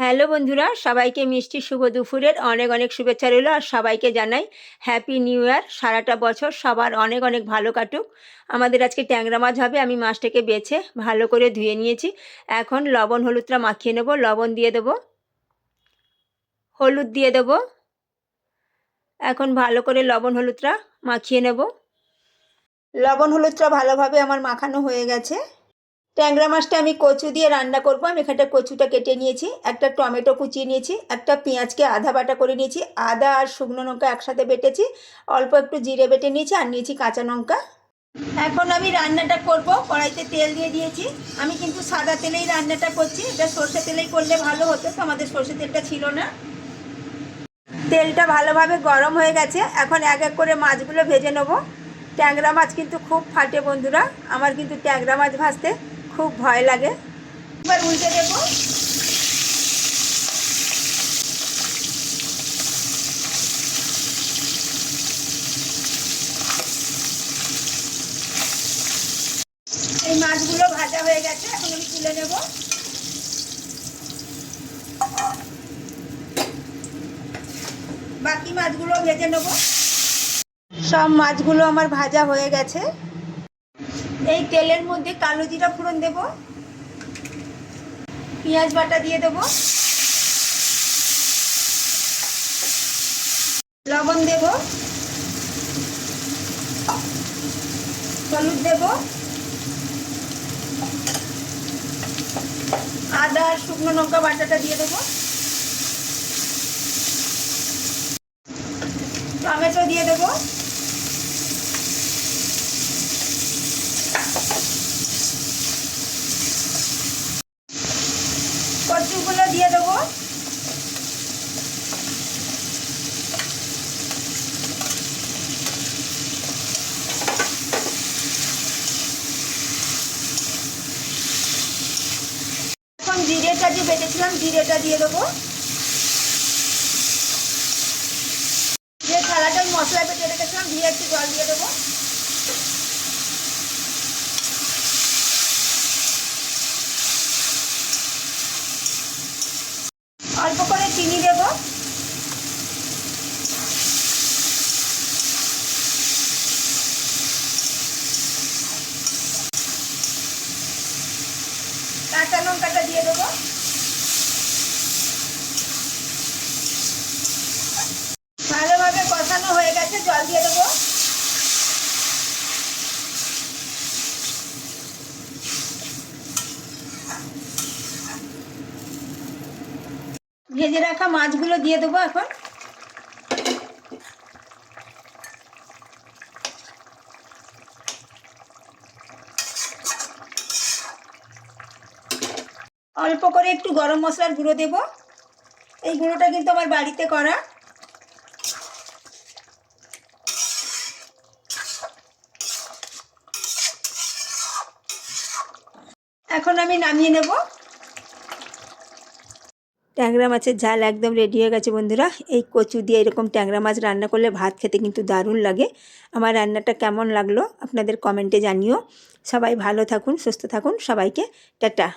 Hello বন্ধুরা, সবাইকে মিষ্টি শুভ দুপুরের অনেক অনেক শুভেচ্ছা রইল। আর সবাইকে জানাই হ্যাপি নিউ ইয়ার। সারাটা বছর সবার অনেক অনেক ভালো কাটুক। আমাদের আজকে ট্যাংরা মাছ হবে। আমি মাছটাকে বেছে ভালো করে ধুয়ে নিয়েছি। এখন লবণ হলুদটা মাখিয়ে নেব। লবণ দিয়ে দেবো, হলুদ দিয়ে দেবো। এখন ভালো করে লবণ হলুদটা মাখিয়ে নেব। লবণ হলুদটা ভালোভাবে আমার মাখানো হয়ে গেছে। ট্যাংরা মাছটা আমি কচু দিয়ে রান্না করব। আমি এখানটা কচুটা কেটে নিয়েছি, একটা টমেটো কুচিয়ে নিয়েছি, একটা পেঁয়াজকে আধা বাটা করে নিয়েছি, আদা আর শুকনো লঙ্কা একসাথে বেটেছি, অল্প একটু জিরে বেটে নিয়েছি, আর নিয়েছি কাঁচা লঙ্কা। এখন আমি রান্নাটা করব। কড়াইতে তেল দিয়ে দিয়েছি। আমি কিন্তু সাদা তেলেই রান্নাটা করছি। এটা সর্ষে তেলেই করলে ভালো হতো, তো আমাদের সর্ষে তেলটা ছিল না। তেলটা ভালোভাবে গরম হয়ে গেছে। এখন এক এক করে মাছগুলো ভেজে নেব। ট্যাংরা মাছ কিন্তু খুব ফাটে বন্ধুরা। আমার কিন্তু ট্যাংরা মাছ ভাজতে খুব ভয় লাগে। এবার উল্টে দেব। এই মাছগুলো ভাজা হয়ে গেছে, এখন আমি তুলে নেব। বাকি মাছগুলো ভেজে নেব। সব মাছগুলো আমার ভাজা হয়ে গেছে। এই তেলের মধ্যে কালো জিরা ফোড়ন দেব, পেঁয়াজ বাটা দিয়ে দেব, লবণ দেব, হলুদ দেব, আদা আর শুকনো লঙ্কা বাটাটা দিয়ে দেবো, টমেটো দিয়ে দেবো, কচুগুলো দিয়ে দেবো, এখন জিরেটা যে বেটেছিলাম জিরেটা দিয়ে দেবো। যে থালাটায় মশলা বেটে রেখেছিলাম দিয়ে একটু জল দিয়ে দেবো। অল্প করে চিনি দেব। কাঁচা লঙ্কাটা দিয়ে দেবো। ভালোভাবে কষানো হয়ে গেছে, জল দিয়ে দেবো। ভেজে রাখা মাছগুলো দিয়ে দেবো এখন। অল্প করে একটু গরম মশলার গুঁড়ো দেব। এই গুঁড়োটা কিন্তু আমার বাড়িতে করা। এখন আমি নামিয়ে নেব। ট্যাংরা মাছের ঝাল একদম রেডি হয়ে গেছে বন্ধুরা। এই কচু দিয়ে এরকম ট্যাংরা মাছ রান্না করলে ভাত খেতে কিন্তু দারুণ লাগে। আমার রান্নাটা কেমন লাগলো আপনাদের কমেন্টে জানিও। সবাই ভালো থাকুন, সুস্থ থাকুন। সবাইকে টাটা।